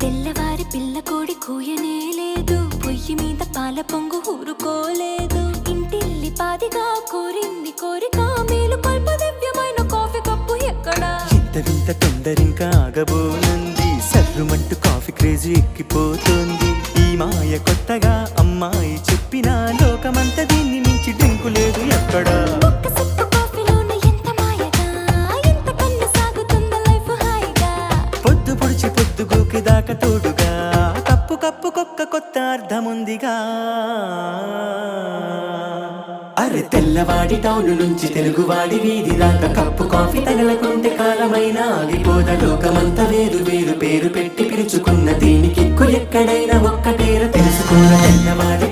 తెల్లవారి పిల్ల కోడి కూయనే లేదు, పొయ్యి మీద పాల పొంగు ఊరుకోలేదు. ఇంటిల్లి పాదిగా కోరింది కోరిక, మేలు కొల్ప దివ్యమైన కాఫీ కప్పు ఎక్కడా? ఇంత వింత తొందరింకా ఆగబోనుంది, సర్రుమంటూ కాఫీ క్రేజీ ఎక్కిపోతుంది. ఈ మాయ కొత్తగా అమ్మాయి చెప్పిన లోకమంతా దీన్ని మించి డ్రింకు లేదు ఎక్కడా. పొద్దు పొడిచి పొద్దు గోకి దాకా తోడుగా, కప్పు కప్పుకొక్క కొత్త అర్థముందిగా. అరే తెల్లవాడి టౌన్ నుంచి తెలుగువాడి వీధి దాకా కప్పు కాఫీ తగలకుంటే కాలమైన ఆగిపోద. లోకమంతా వేరు వేరు పేరు పెట్టి పిలుచుకున్న దీనికి ఎక్కడైనా ఒక్కటేర తెలుసుకోర. తెల్లవాడి